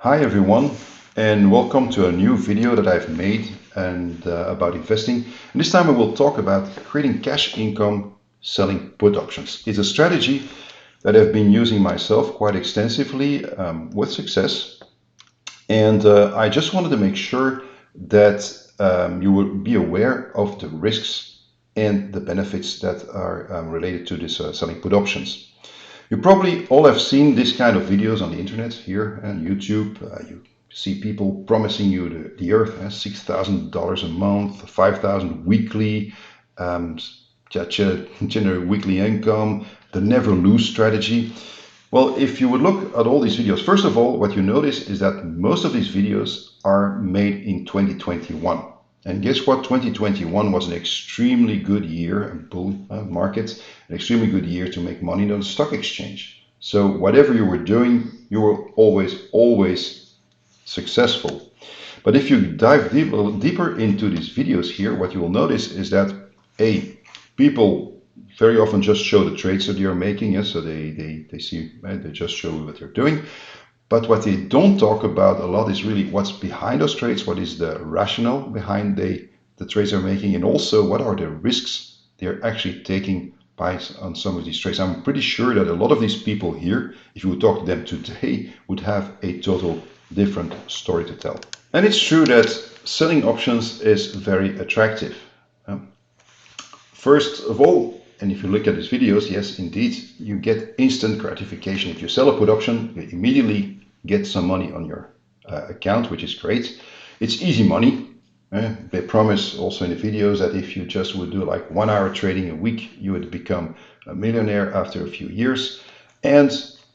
Hi everyone, and welcome to a new video that I've made about investing. And this time I will talk about creating cash income selling put options. It's a strategy that I've been using myself quite extensively with success. And I just wanted to make sure that you will be aware of the risks and the benefits that are related to this selling put options. You probably all have seen this kind of videos on the internet here and YouTube. You see people promising you the earth, $6,000 a month, 5,000 weekly, generate weekly income, the never lose strategy. Well, if you would look at all these videos, first of all, what you notice is that most of these videos are made in 2021. And guess what? 2021 was an extremely good year, a bull market, an extremely good year to make money on the stock exchange. So whatever you were doing, you were always successful. But if you dive deeper into these videos here, what you will notice is that people very often just show the trades that they are making. Yes, so they see, right? They just show what they're doing. But what they don't talk about a lot is really what's behind those trades, what is the rationale behind the trades they're making, and also what are the risks they're actually taking on some of these trades. I'm pretty sure that a lot of these people here, if you would talk to them today, would have a total different story to tell. And it's true that selling options is very attractive. First of all, and if you look at these videos, yes, indeed, you get instant gratification. If you sell a put option, you immediately get some money on your account, which is great. It's easy money. They promise also in the videos that if you just would do like 1 hour trading a week, you would become a millionaire after a few years. And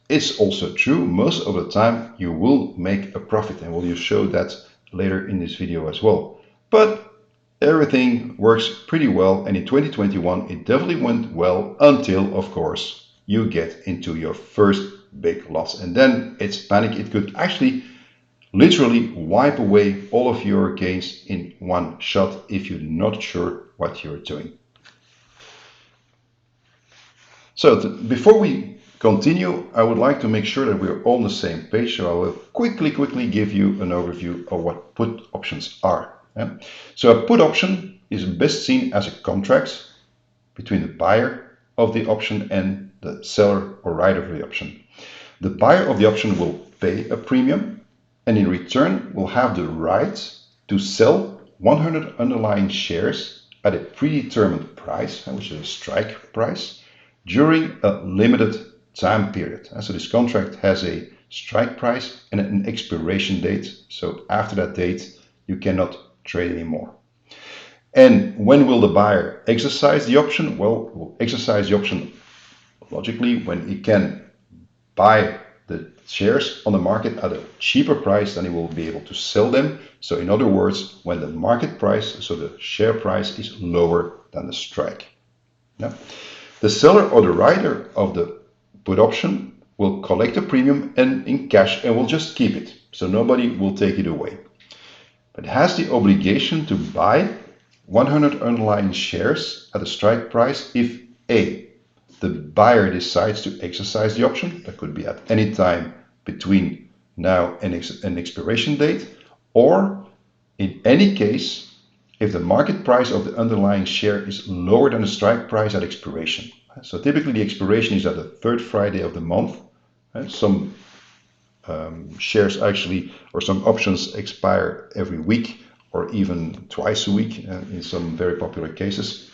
it's also true, most of the time you will make a profit, and we'll show that later in this video as well. But everything works pretty well, and in 2021 it definitely went well until, of course, you get into your first big loss, and then it's panic. It could actually literally wipe away all of your gains in one shot if you're not sure what you're doing. So before we continue, I would like to make sure that we're all on the same page, so I will quickly give you an overview of what put options are. So a put option is best seen as a contract between the buyer of the option and the seller or writer of the option. The buyer of the option will pay a premium, and in return will have the right to sell 100 underlying shares at a predetermined price, which is a strike price, during a limited time period. So this contract has a strike price and an expiration date. So after that date, you cannot trade anymore. And when will the buyer exercise the option? Well, we'll exercise the option logically when he can buy the shares on the market at a cheaper price than he will be able to sell them. So in other words, when the market price, so the share price, is lower than the strike. Now, the seller or the writer of the put option will collect the premium and in cash and will just keep it. So nobody will take it away. But it has the obligation to buy 100 underlying shares at a strike price if A, the buyer decides to exercise the option, that could be at any time between now and an expiration date, or in any case, if the market price of the underlying share is lower than the strike price at expiration. So typically the expiration is at the third Friday of the month. Some shares actually, or some options expire every week or even twice a week in some very popular cases.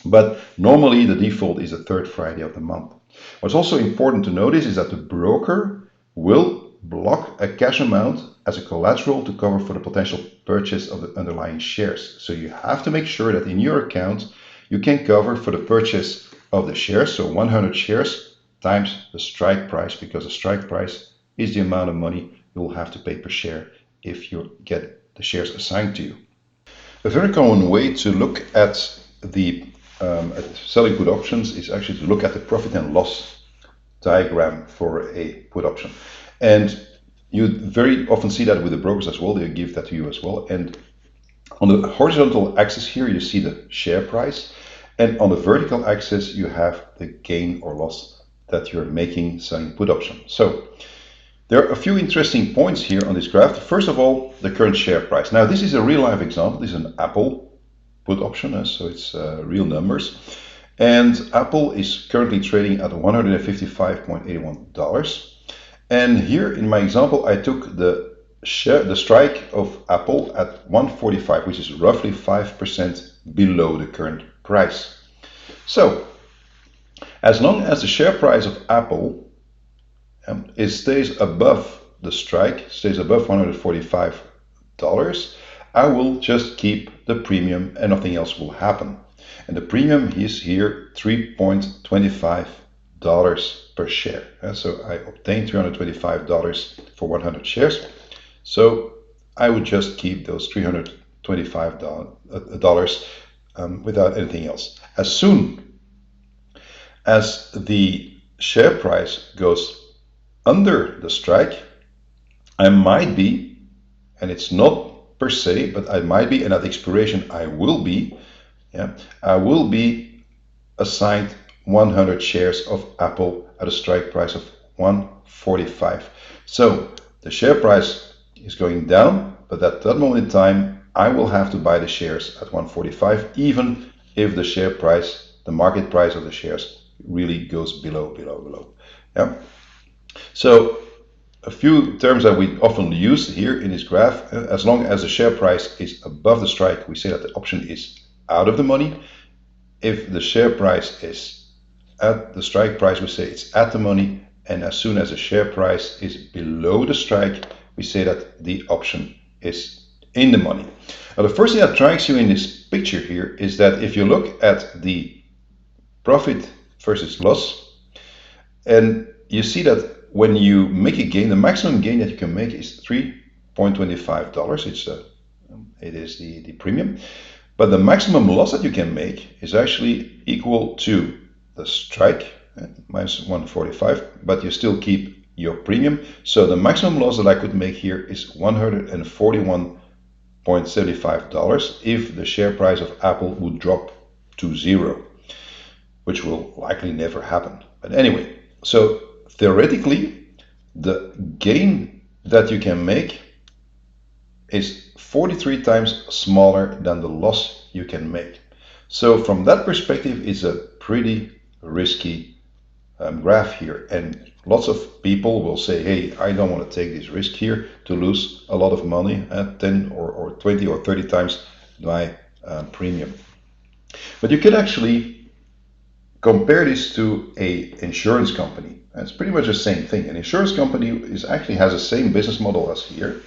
But normally the default is the third Friday of the month. What's also important to notice is that the broker will block a cash amount as a collateral to cover for the potential purchase of the underlying shares. So you have to make sure that in your account you can cover for the purchase of the shares, so 100 shares times the strike price, because the strike price is the amount of money you will have to pay per share if you get the shares assigned to you. A very common way to look at the selling put options is actually to look at the profit and loss diagram for a put option. And you very often see that with the brokers as well. They give that to you as well. And on the horizontal axis here, you see the share price. And on the vertical axis, you have the gain or loss that you're making selling put option. So There are a few interesting points here on this graph. First of all, the current share price. Now, this is a real life example. This is an Apple put option, so it's real numbers. And Apple is currently trading at $155.81. And here in my example, I took the strike of Apple at 145, which is roughly 5% below the current price. So, as long as the share price of Apple it stays above the strike, stays above $145, I will just keep the premium and nothing else will happen. And the premium is here $3.25 per share. So I obtained $325 for 100 shares. So I would just keep those $325 without anything else. As soon as the share price goes under the strike, I might be, and it's not per se, but I might be, and at expiration I will be, I will be assigned 100 shares of Apple at a strike price of 145. So the share price is going down, but at that moment in time, I will have to buy the shares at 145, even if the share price, the market price of the shares, really goes below. Yeah. So a few terms that we often use here in this graph, as long as the share price is above the strike, we say that the option is out of the money. If the share price is at the strike price, we say it's at the money. And as soon as the share price is below the strike, we say that the option is in the money. Now, the first thing that strikes you in this picture here is that if you look at the profit versus loss, and you see that when you make a gain, the maximum gain that you can make is $3.25. It is the premium. But the maximum loss that you can make is actually equal to the strike, minus 145, but you still keep your premium. So the maximum loss that I could make here is $141.75 if the share price of Apple would drop to zero, which will likely never happen. But anyway, so theoretically, the gain that you can make is 43 times smaller than the loss you can make. So from that perspective, it's a pretty risky graph here. And lots of people will say, hey, I don't want to take this risk here to lose a lot of money at 10 or 20 or 30 times my premium. But you can actually compare this to an insurance company. It's pretty much the same thing. An insurance company actually has the same business model as here.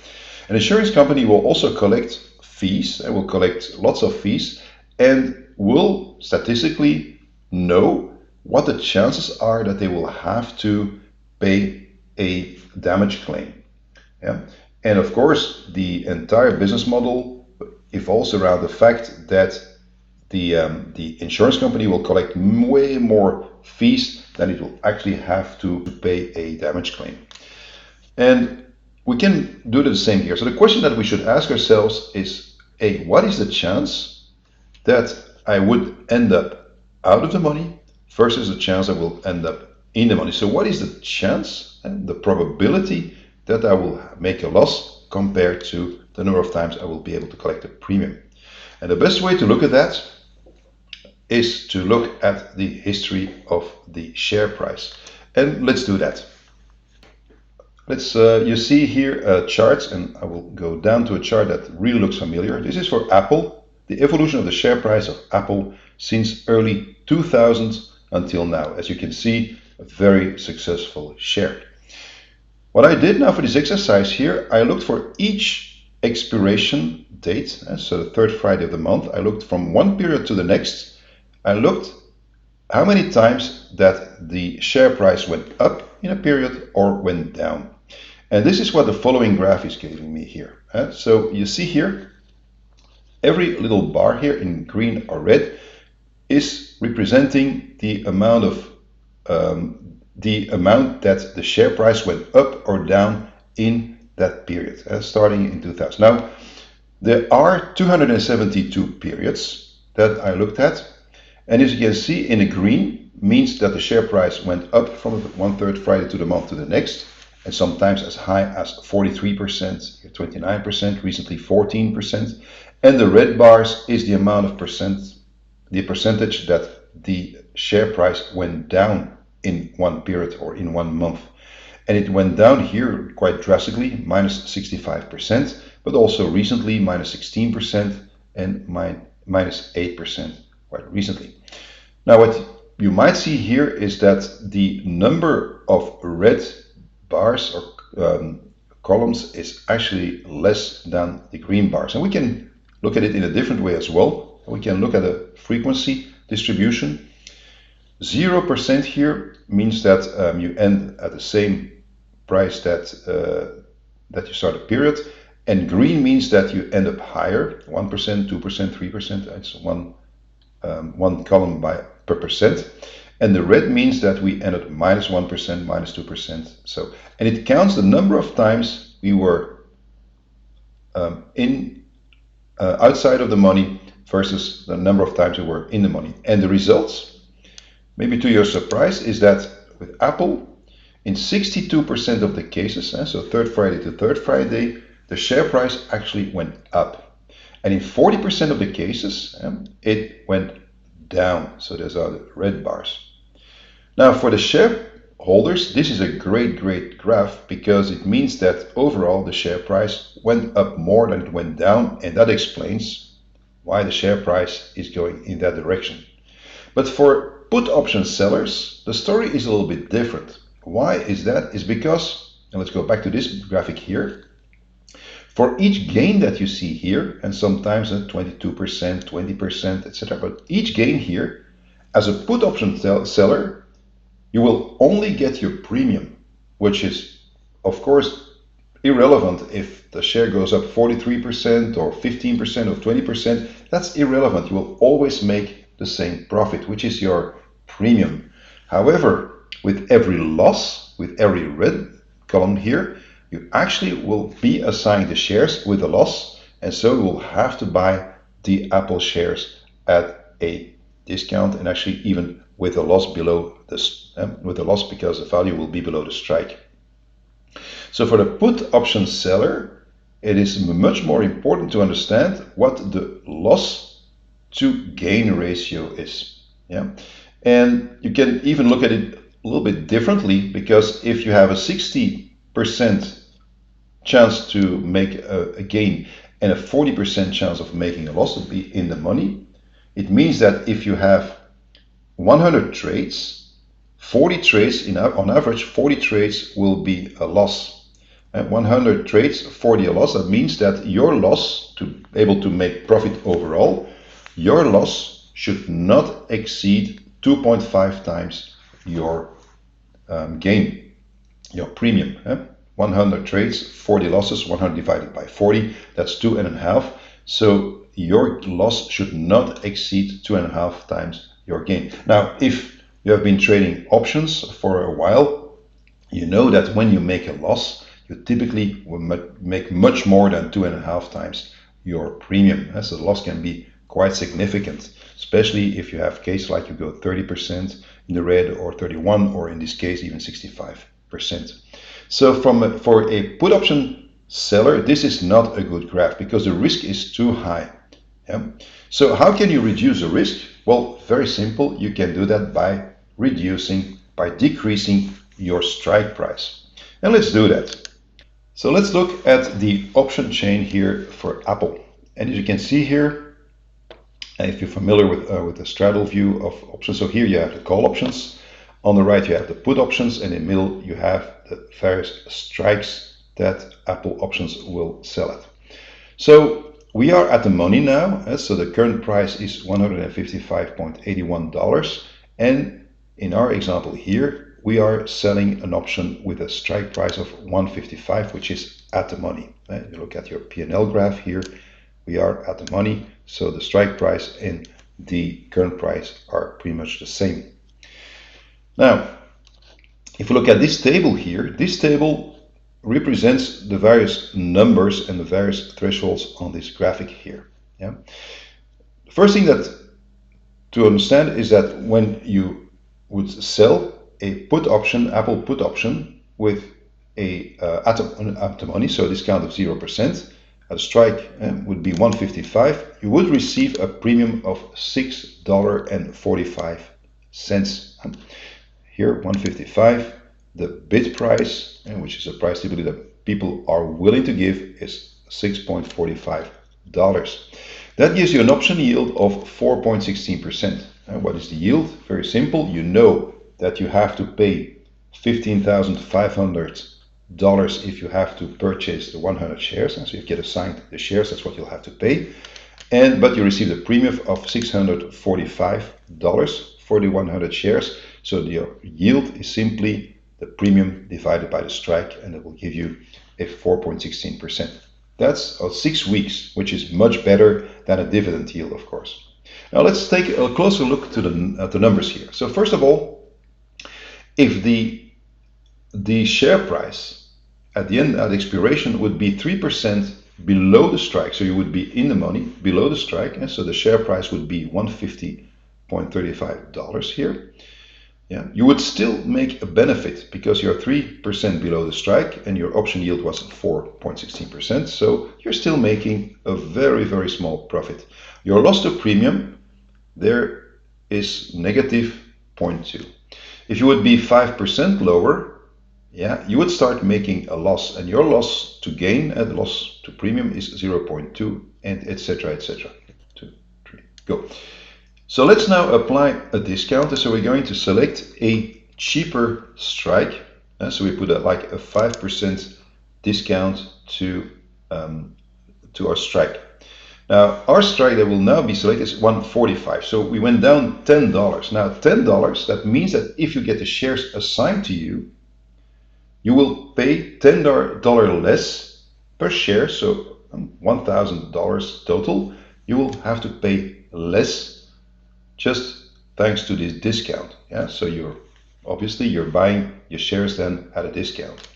An insurance company will also collect fees. It will collect lots of fees and will statistically know what the chances are that they will have to pay a damage claim. Yeah? And of course, the entire business model evolves around the fact that the insurance company will collect way more fees than it will actually have to pay a damage claim. And we can do the same here. So the question that we should ask ourselves is, A, what is the chance that I would end up out of the money versus the chance I will end up in the money? So what is the chance and the probability that I will make a loss compared to the number of times I will be able to collect a premium? And the best way to look at that is to look at the history of the share price. And let's do that. You see here charts, and I will go down to a chart that really looks familiar. This is for Apple, the evolution of the share price of Apple since early 2000 until now. As you can see, a very successful share. What I did now for this exercise here, I looked for each expiration date, so the third Friday of the month. I looked from one period to the next. I looked how many times that the share price went up in a period or went down. And this is what the following graph is giving me here. So you see here, every little bar here in green or red is representing the amount that the share price went up or down in that period, starting in 2000. Now, there are 272 periods that I looked at. And as you can see, in the green means that the share price went up from one third Friday to the month to the next. and sometimes as high as 43%, 29%, recently 14%. And the red bars is the amount of the percentage that the share price went down in one period or in 1 month. And it went down here quite drastically, minus 65%, but also recently minus 16% and minus 8% quite recently. Now what you might see here is that the number of red bars or columns is actually less than the green bars. And we can look at it in a different way as well. We can look at a frequency distribution. 0% here means that you end at the same price that you start a period, and green means that you end up higher, 1%, 2%, 3%. It's one column per percent, and the red means that we end up minus 1%, minus 2%. So, and it counts the number of times we were outside of the money versus the number of times we were in the money. And the results, maybe to your surprise, is that with Apple, in 62% of the cases, so third Friday to third Friday, the share price actually went up. And in 40% of the cases, it went down. So those are the red bars. Now for the shareholders, this is a great graph, because it means that overall the share price went up more than it went down, and that explains why the share price is going in that direction. But for put option sellers, the story is a little bit different. Why is that? Is because, and let's go back to this graphic here, for each gain that you see here, and sometimes 22%, 20%, etc., but each gain here, as a put option seller, you will only get your premium, which is, of course, irrelevant if the share goes up 43% or 15% or 20%. That's irrelevant. You will always make the same profit, which is your premium. However, with every loss, with every red column here, you actually will be assigned the shares with a loss, and so you will have to buy the Apple shares at a discount, and actually even with a loss below this, with a loss because the value will be below the strike. So for the put option seller, it is much more important to understand what the loss to gain ratio is. Yeah, and you can even look at it a little bit differently, because if you have a 60% chance to make a gain and a 40% chance of making a loss, to be in the money, it means that if you have 100 trades, 40 trades, on average, 40 trades will be a loss. And 100 trades, 40 a loss. That means that your loss, to be able to make profit overall, your loss should not exceed 2.5 times your gain, your premium. 100 trades, 40 losses, 100 divided by 40, that's 2.5. So your loss should not exceed 2.5 times your gain. Now, if you have been trading options for a while, you know that when you make a loss, you typically will make much more than 2.5 times your premium. So the loss can be quite significant, especially if you have cases like you go 30% in the red, or 31%, or in this case even 65%. So for a put option seller, this is not a good graph, because the risk is too high. Yeah? So how can you reduce the risk? Well, very simple. You can do that by decreasing your strike price. And let's do that. So let's look at the option chain here for Apple. And as you can see here, if you're familiar with the straddle view of options, so here you have the call options. On the right, you have the put options, and in the middle, you have the various strikes that Apple options will sell at. So we are at the money now. So the current price is $155.81. And in our example here, we are selling an option with a strike price of $155, which is at the money. You look at your P&L graph here, we are at the money. So the strike price and the current price are pretty much the same. Now, if you look at this table here, this table represents the various numbers and the various thresholds on this graphic here. Yeah. The first thing that to understand is that when you would sell a put option, Apple put option, with at the money, so a discount of 0%, at a strike would be 155, you would receive a premium of $6.45. Here, 155, the bid price, which is a price typically that people are willing to give, is $6.45. That gives you an option yield of 4.16%. What is the yield? Very simple. You know that you have to pay $15,500 if you have to purchase the 100 shares. And so you get assigned the shares, that's what you'll have to pay. But you receive a premium of $645 for the 100 shares. So the yield is simply the premium divided by the strike, and it will give you a 4.16%. That's 6 weeks, which is much better than a dividend yield, of course. Now let's take a closer look at the numbers here. So first of all, if the share price at the end, at expiration, would be 3% below the strike, so you would be in the money below the strike, and so the share price would be $150.35 here. Yeah, you would still make a benefit because you're 3% below the strike and your option yield was 4.16%, so you're still making a very, very small profit. Your loss to premium there is negative 0.2. If you would be 5% lower, yeah, you would start making a loss, and your loss to gain and the loss to premium is 0.2, and etc. 2, 3, go. So let's now apply a discount. So we're going to select a cheaper strike. So we put like a 5% discount to our strike. Now our strike that will now be selected is 145. So we went down $10. Now $10, that means that if you get the shares assigned to you, you will pay $10 less per share. So $1,000 total. You will have to pay less just thanks to this discount. Yeah, so you're buying your shares then at a discount.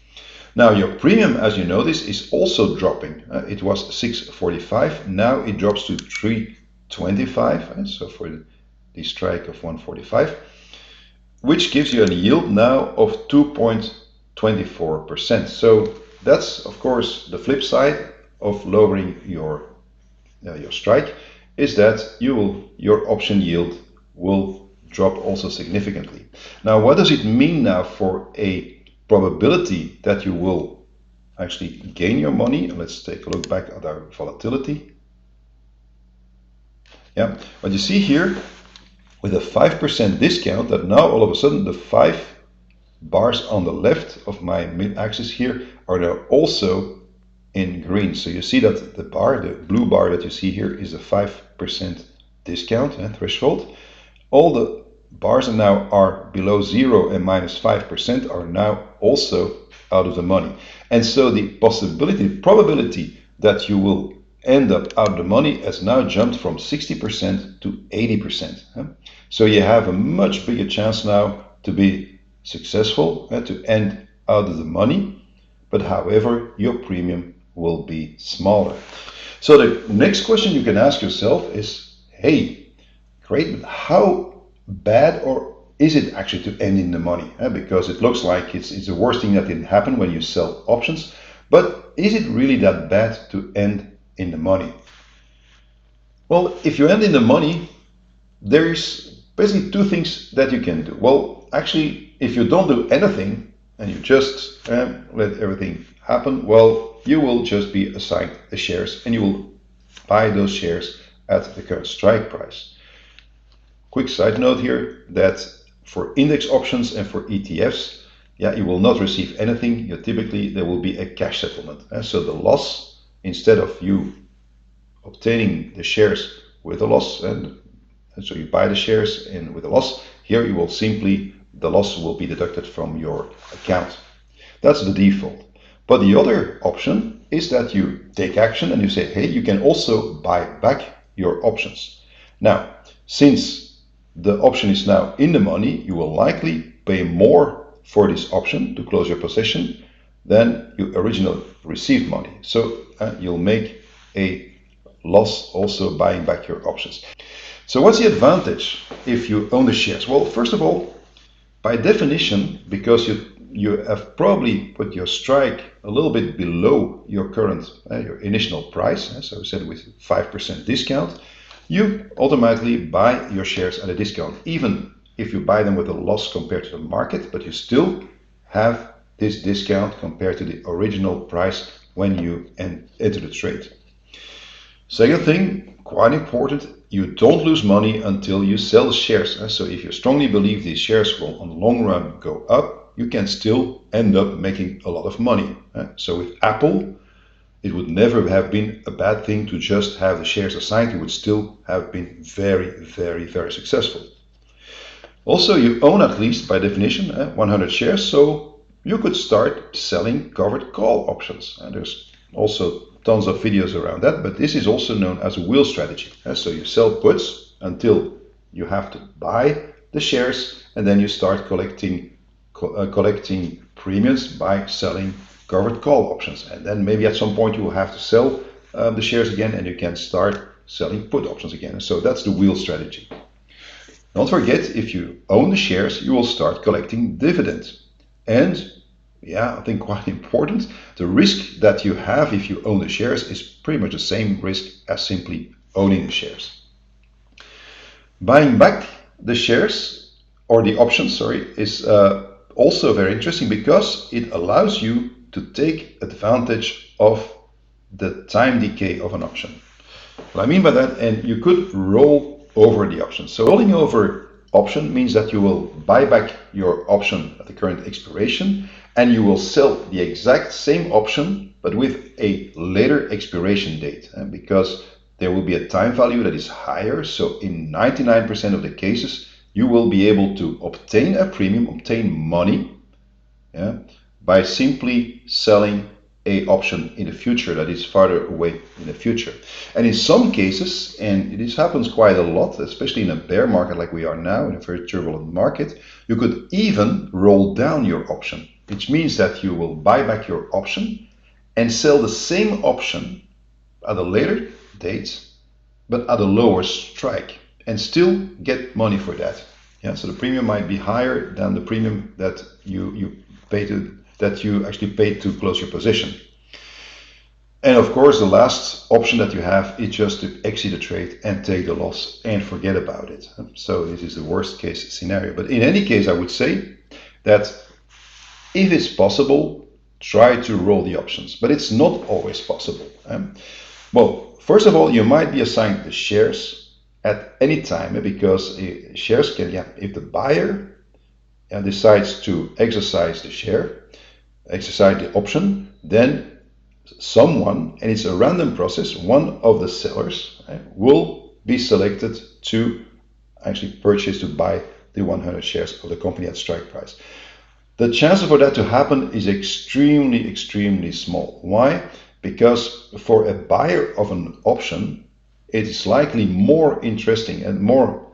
Now your premium, as you notice, is also dropping. It was $6.45, now it drops to $3.25. So for the strike of 145, which gives you a yield now of 2.24%. So that's of course the flip side of lowering your strike, is that your option yield will drop also significantly. Now, what does it mean now for a probability that you will actually gain your money? Let's take a look back at our volatility. Yeah, what you see here with a 5% discount, that now all of a sudden the 5 bars on the left of my mid-axis here are now also in green. So you see that the blue bar that you see here is a 5% discount threshold. All the bars now are below 0 and minus 5% are now also out of the money. And so the probability that you will end up out of the money has now jumped from 60% to 80%. So you have a much bigger chance now to be successful, to end out of the money, but however your premium will be smaller. So the next question you can ask yourself is, hey, great, but how bad or is it actually to end in the money? Because it looks like it's the worst thing that can happen when you sell options, but is it really that bad to end in the money? Well, if you end in the money, there's basically 2 things that you can do. Well, actually, if you don't do anything and you just let everything happen, well, you will just be assigned the shares and you will buy those shares at the current strike price. Quick side note here, that for index options and for ETFs, you will not receive anything. Typically, there will be a cash settlement. So the loss, instead of you obtaining the shares with a loss, and so you buy the shares and with a loss, here you will simply, the loss will be deducted from your account. That's the default. But the other option is that you take action and you say, hey, you can also buy back your options. Now, since the option is now in the money, you will likely pay more for this option to close your position than you originally received money. So you'll make a loss also buying back your options. So what's the advantage if you own the shares? Well, first of all, by definition, because you have probably put your strike a little bit below your current, your initial price, so said with 5% discount, you automatically buy your shares at a discount, even if you buy them with a loss compared to the market, but you still have this discount compared to the original price when you enter the trade. Second thing, quite important, you don't lose money until you sell shares. So if you strongly believe these shares will on the long run go up, you can still end up making a lot of money. So with Apple, it would never have been a bad thing to just have the shares assigned. You would still have been very, very, very successful. Also, you own at least, by definition, 100 shares, so you could start selling covered call options. And there's also tons of videos around that, but this is also known as a wheel strategy. So you sell puts until you have to buy the shares, and then you start collecting premiums by selling covered call options. And then maybe at some point you will have to sell the shares again, and you can start selling put options again. So that's the wheel strategy. Don't forget, if you own the shares, you will start collecting dividends. And yeah, I think quite important, the risk that you have if you own the shares is pretty much the same risk as simply owning the shares. Buying back the shares, or the options, is also very interesting because it allows you to take advantage of the time decay of an option. What I mean by that, and you could roll over the option. So rolling over option means that you will buy back your option at the current expiration, and you will sell the exact same option but with a later expiration date, because there will be a time value that is higher. So in 99% of the cases you will be able to obtain a premium, obtain money, by simply selling a option in the future that is farther away in the future. And in some cases, and this happens quite a lot, especially in a bear market like we are now, in a very turbulent market, you could even roll down your option, which means that you will buy back your option and sell the same option at a later date, but at a lower strike, and still get money for that. So the premium might be higher than the premium that you actually paid to close your position. And of course, the last option that you have is just to exit the trade and take the loss and forget about it. So this is the worst case scenario. But in any case, I would say that if it's possible, try to roll the options, but it's not always possible. Well, first of all, you might be assigned the shares at any time, because shares can, if the buyer decides to exercise the option, then someone, and it's a random process, one of the sellers will be selected to actually purchase, to buy the 100 shares of the company at strike price. The chance for that to happen is extremely, extremely small. Why? Because for a buyer of an option, it is likely more interesting and more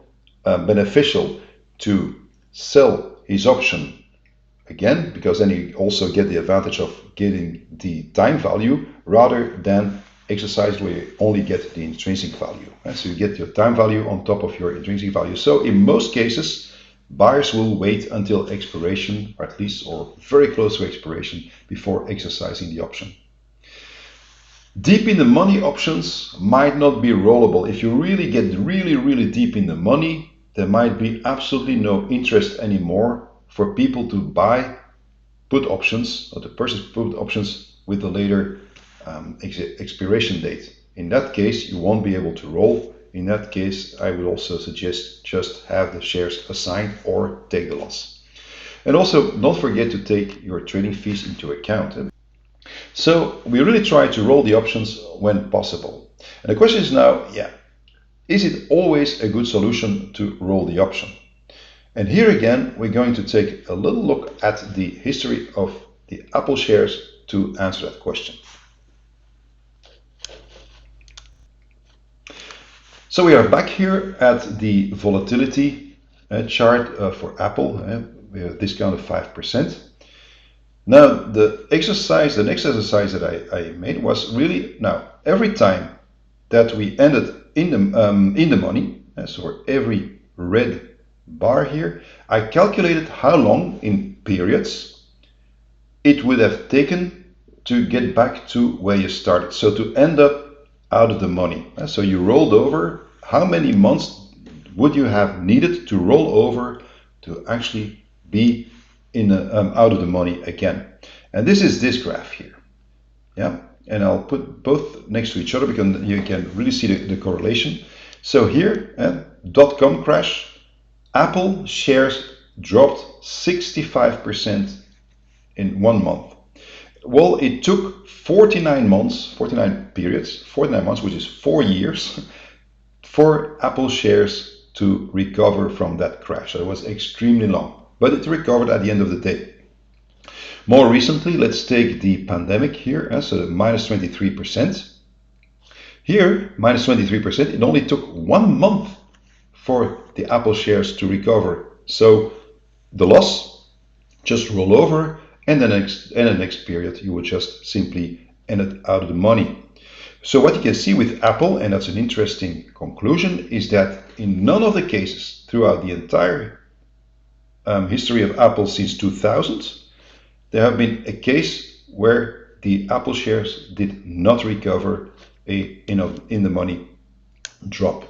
beneficial to sell his option again, because then you also get the advantage of getting the time value rather than exercise where you only get the intrinsic value. So you get your time value on top of your intrinsic value. So in most cases, buyers will wait until expiration, or at least, or very close to expiration, before exercising the option. Deep in the money options might not be rollable. If you really get really deep in the money, there might be absolutely no interest anymore for people to buy put options, or to purchase put options with a later expiration date. In that case, you won't be able to roll. In that case, I would also suggest just have the shares assigned or take the loss. And also, don't forget to take your trading fees into account. So we really try to roll the options when possible. And the question is now, is it always a good solution to roll the option? And here again, we're going to take a little look at the history of the Apple shares to answer that question. So we are back here at the volatility chart for Apple. We have a discount of 5%. Now, the next exercise that I made was really, now, every time that we ended in the money, so for every red bar here, I calculated how long in periods it would have taken to get back to where you started. So to end up out of the money. So you rolled over. How many months would you have needed to roll over to actually be in out of the money again? And this is this graph here. Yeah, and I'll put both next to each other because you can really see the correlation. So here, .com crash, Apple shares dropped 65% in 1 month. Well, it took 49 months, 49 periods, 49 months, which is 4 years, for Apple shares to recover from that crash. So it was extremely long, but it recovered at the end of the day. More recently, let's take the pandemic here, so the minus 23%. Here, minus 23%, it only took 1 month for the Apple shares to recover. So the loss just roll over, and the next period you would just simply end it out of the money. So what you can see with Apple, and that's an interesting conclusion, is that in none of the cases throughout the entire history of Apple since 2000, there have been a case where the Apple shares did not recover in the money drop.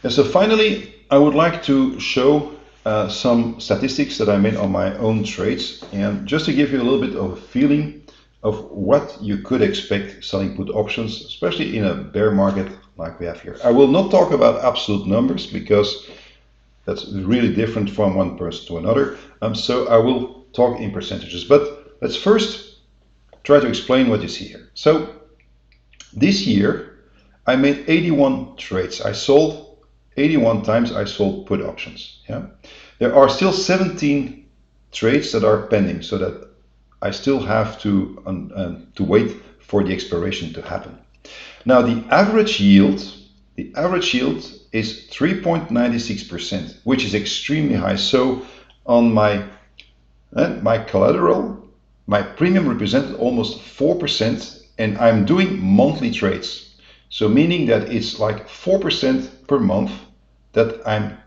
And so finally, I would like to show some statistics that I made on my own trades, and just to give you a little bit of a feeling of what you could expect selling put options, especially in a bear market like we have here. I will not talk about absolute numbers because that's really different from one person to another. So I will talk in percentages, but let's first try to explain what you see here. So this year I made 81 trades. I sold 81 times. I sold put options. Yeah, there are still 17 trades that are pending, so that I still have to wait for the expiration to happen. Now the average yield is 3.96%, which is extremely high. So on my collateral, my premium represented almost 4%, and I'm doing monthly trades. So meaning that it's like 4% per month that I'm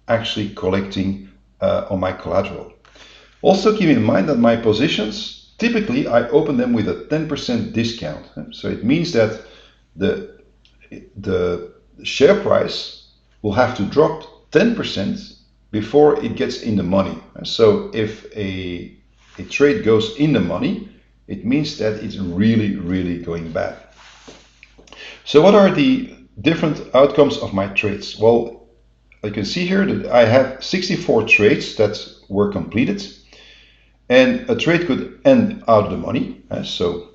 actually collecting on my collateral. Also keep in mind that my positions, typically I open them with a 10% discount. So it means that the share price will have to drop 10% before it gets in the money. So if a trade goes in the money, it means that it's really, really going bad. So what are the different outcomes of my trades? Well, you can see here that I have 64 trades that were completed, and a trade could end out of the money, so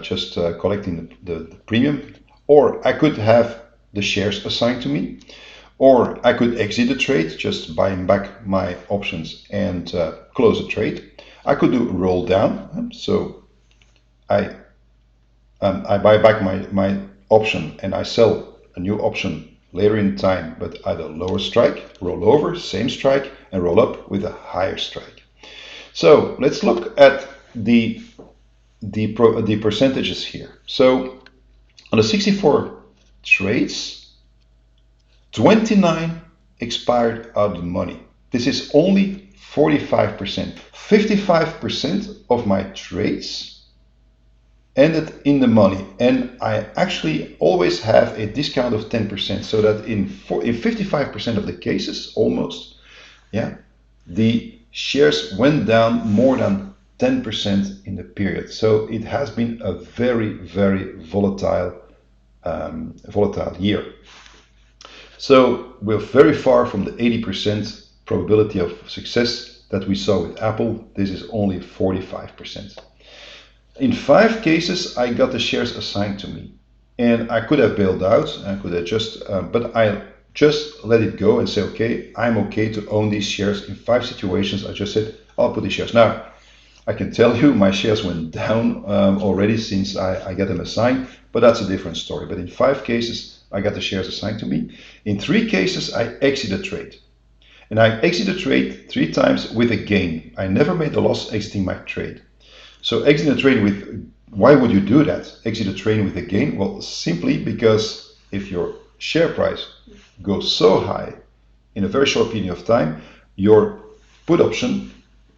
just collecting the premium, or I could have the shares assigned to me, or I could exit the trade, just buying back my options and close the trade. I could do roll down, so I buy back my option and I sell a new option later in time, but at a lower strike, roll over, same strike, and roll up with a higher strike. So let's look at the percentages here. So on the 64 trades, 29 expired out of the money. This is only 45%. 55% of my trades ended in the money, and I actually always have a discount of 10%, so that in 55% of the cases, almost, yeah, the shares went down more than 10% in the period. So it has been a very, very volatile year. So we're very far from the 80% probability of success that we saw with Apple. This is only 45%. In 5 cases, I got the shares assigned to me, and I could have bailed out. I could have but I just let it go and say, okay, I'm okay to own these shares. In 5 situations, I just said, I'll put the shares. Now, I can tell you my shares went down already since I got them assigned, but that's a different story. But in 5 cases, I got the shares assigned to me. In 3 cases, I exited trade. And I exited trade 3 times with a gain. I never made a loss exiting my trade. So exiting a trade with, why would you do that? Exit a trade with a gain? Well, simply because if your share price goes so high in a very short period of time, your put option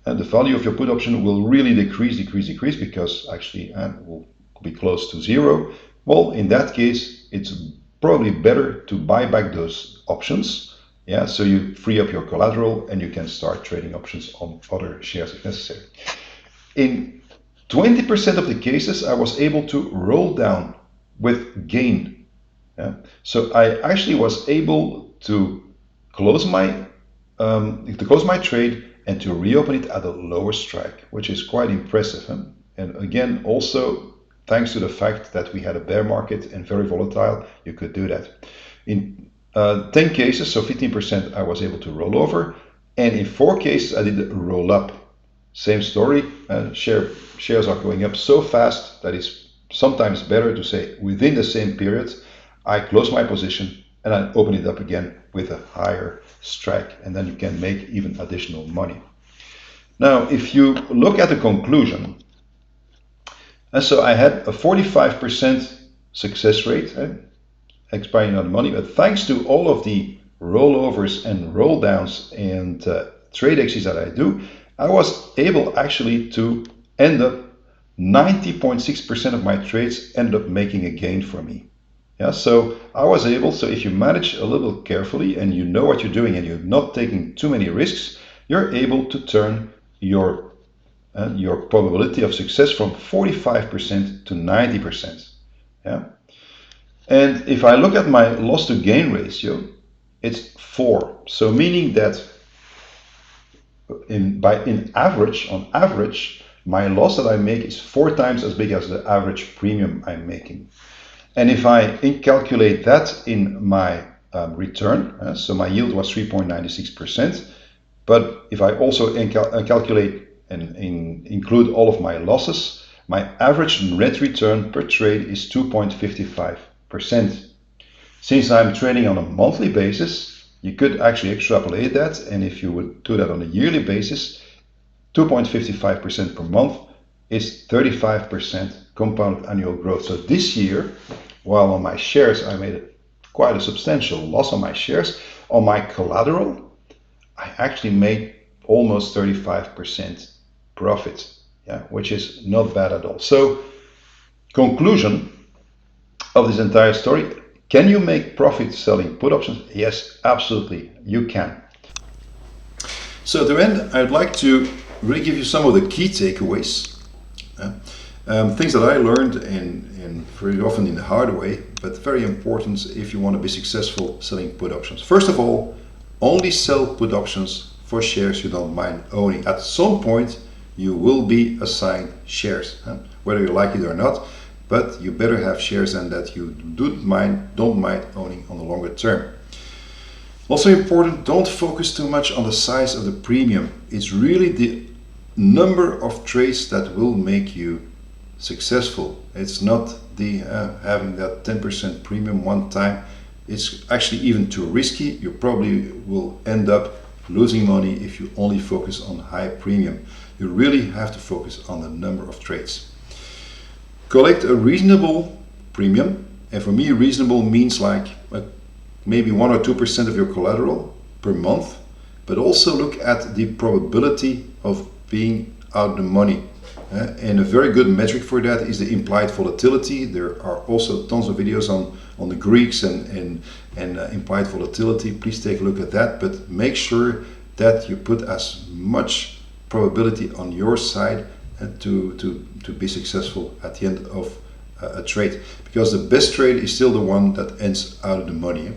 and the value of your put option will really decrease because actually it will be close to zero. Well, in that case, it's probably better to buy back those options. Yeah, so you free up your collateral and you can start trading options on other shares if necessary. In 20% of the cases, I was able to roll down with gain. Yeah? So I actually was able to close my trade and to reopen it at a lower strike, which is quite impressive. Huh? And again, also thanks to the fact that we had a bear market and very volatile, you could do that. In 10 cases, so 15%, I was able to roll over, and in 4 cases, I did a roll up. Same story. Shares are going up so fast that it's sometimes better to say within the same period, I close my position and I open it up again with a higher strike, and then you can make even additional money. Now, if you look at the conclusion, and so I had a 45% success rate, expiring out money, but thanks to all of the rollovers and roll downs and trade exits that I do, I was able actually to end up 90.6% of my trades ended up making a gain for me. Yeah, so I was able, so if you manage a little carefully and you know what you're doing and you're not taking too many risks, you're able to turn your probability of success from 45% to 90%. Yeah. And if I look at my loss to gain ratio, it's 4. So meaning that on average, my loss that I make is 4 times as big as the average premium I'm making. And if I calculate that in my return, so my yield was 3.96%, but if I also calculate and include all of my losses, my average net return per trade is 2.55%. Since I'm trading on a monthly basis, you could actually extrapolate that, and if you would do that on a yearly basis, 2.55% per month is 35% compound annual growth. So this year, while on my shares I made quite a substantial loss on my shares, on my collateral I actually made almost 35% profit, which is not bad at all. So conclusion of this entire story, can you make profit selling put options? Yes, absolutely, you can. So to end, I'd like to really give you some of the key takeaways. Things that I learned and very often in the hard way, but very important if you want to be successful selling put options. First of all, only sell put options for shares you don't mind owning. At some point, you will be assigned shares, whether you like it or not, but you better have shares and that you don't mind owning on the longer term. Also important, don't focus too much on the size of the premium. It's really the number of trades that will make you successful. It's not the having that 10% premium one time. It's actually even too risky. You probably will end up losing money if you only focus on high premium. You really have to focus on the number of trades. Collect a reasonable premium, and for me reasonable means like maybe 1 or 2% of your collateral per month, but also look at the probability of being out the money. And a very good metric for that is the implied volatility. There are also tons of videos on the Greeks and implied volatility. Please take a look at that, but make sure that you put as much probability on your side to be successful at the end of a trade, because the best trade is still the one that ends out of the money.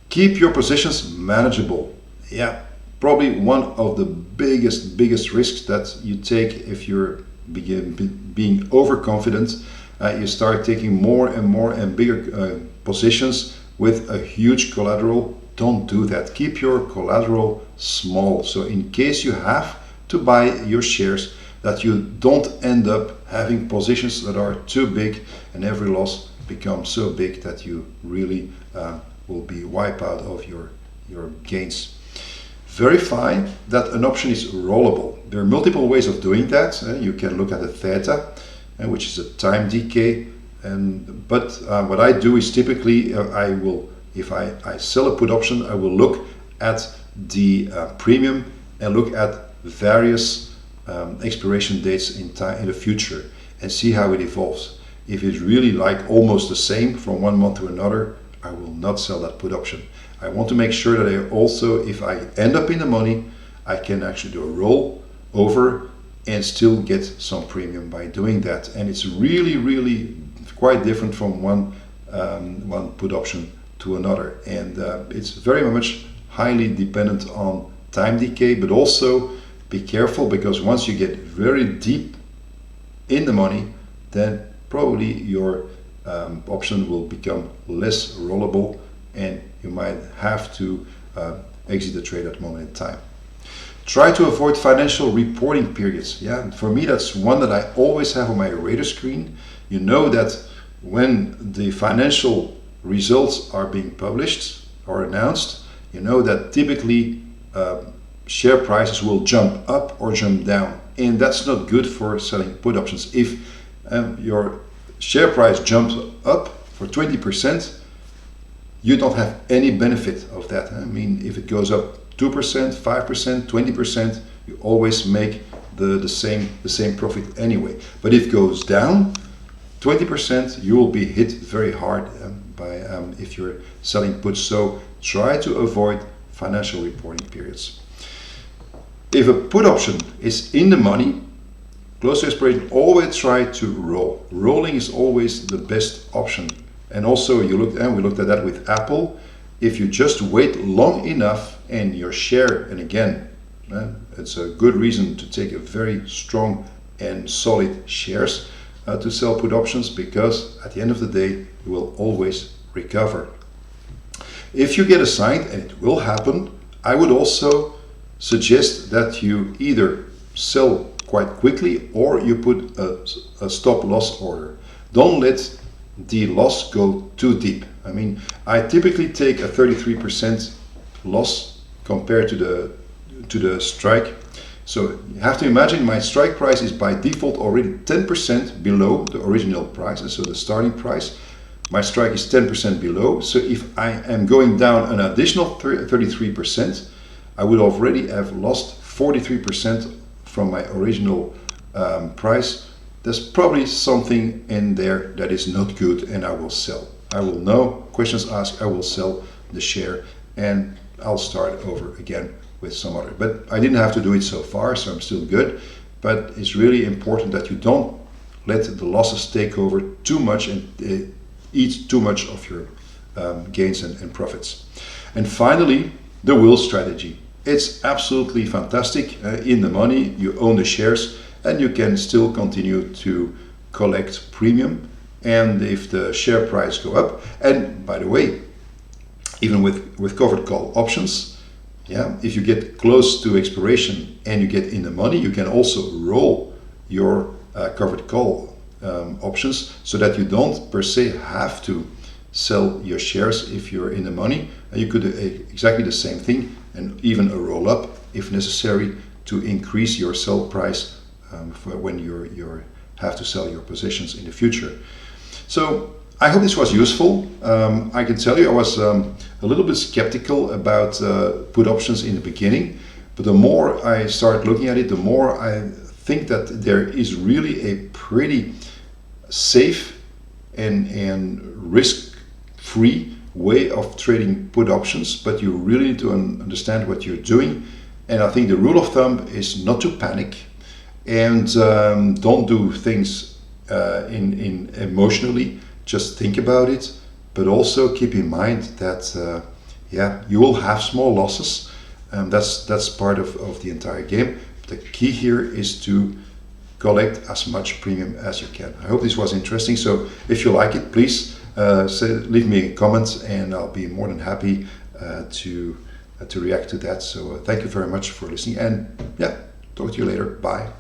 Keep your positions manageable. Yeah, probably one of the biggest risks that you take if you're being overconfident. You start taking more and bigger positions with a huge collateral. Don't do that. Keep your collateral small, so in case you have to buy your shares, that you don't end up having positions that are too big and every loss becomes so big that you really will be wiped out of your gains. Verify that an option is rollable. There are multiple ways of doing that. You can look at the theta, which is a time decay. But what I do is typically if I sell a put option, I will look at the premium and look at various expiration dates in time in the future and see how it evolves. If it's really like almost the same from one month to another, I will not sell that put option. I want to make sure that I also, if I end up in the money, I can actually do a roll over and still get some premium by doing that. And it's really quite different from one put option to another. And it's very much highly dependent on time decay, but also be careful, because once you get very deep in the money, then probably your option will become less rollable and you might have to exit the trade at the moment in time. Try to avoid financial reporting periods. Yeah, for me that's one that I always have on my radar screen. You know that when the financial results are being published or announced, you know that typically share prices will jump up or jump down, and that's not good for selling put options. If your share price jumps up for 20%, you don't have any benefit of that. I mean, if it goes up 2%, 5%, 20%, you always make the same profit anyway. But if it goes down 20%, you will be hit very hard by if you're selling puts. So try to avoid financial reporting periods. If a put option is in the money, close to expiration, always try to roll. Rolling is always the best option. And also we looked at that with Apple. If you just wait long enough and your share, and again, it's a good reason to take a very strong and solid shares to sell put options, because at the end of the day, you will always recover. If you get assigned, and it will happen, I would also suggest that you either sell quite quickly or you put a stop loss order. Don't let the loss go too deep. I mean, I typically take a 33% loss compared to the strike. So you have to imagine my strike price is by default already 10% below the original price, so the starting price. My strike is 10% below. So if I am going down an additional 33%, I would already have lost 43% from my original price. There's probably something in there that is not good, and I will sell. I will know, questions asked, I will sell the share, and I'll start over again with some other. But I didn't have to do it so far, so I'm still good. But it's really important that you don't let the losses take over too much and eat too much of your gains and profits. And finally, the will strategy. It's absolutely fantastic. In the money, you own the shares, and you can still continue to collect premium. And if the share price go up, and by the way, even with covered call options, yeah, if you get close to expiration and you get in the money, you can also roll your covered call options, so that you don't per se have to sell your shares if you're in the money. You could do exactly the same thing, and even a roll up if necessary to increase your sell price for when you have to sell your positions in the future. So I hope this was useful. I can tell you I was a little bit skeptical about put options in the beginning, but the more I start looking at it, the more I think that there is really a pretty safe and risk-free way of trading put options, but you really need to understand what you're doing. And I think the rule of thumb is not to panic, and don't do things in emotionally. Just think about it, but also keep in mind that you will have small losses. That's part of the entire game. The key here is to collect as much premium as you can. I hope this was interesting. So if you like it, please leave me a comment, and I'll be more than happy to react to that. So thank you very much for listening, and talk to you later. Bye.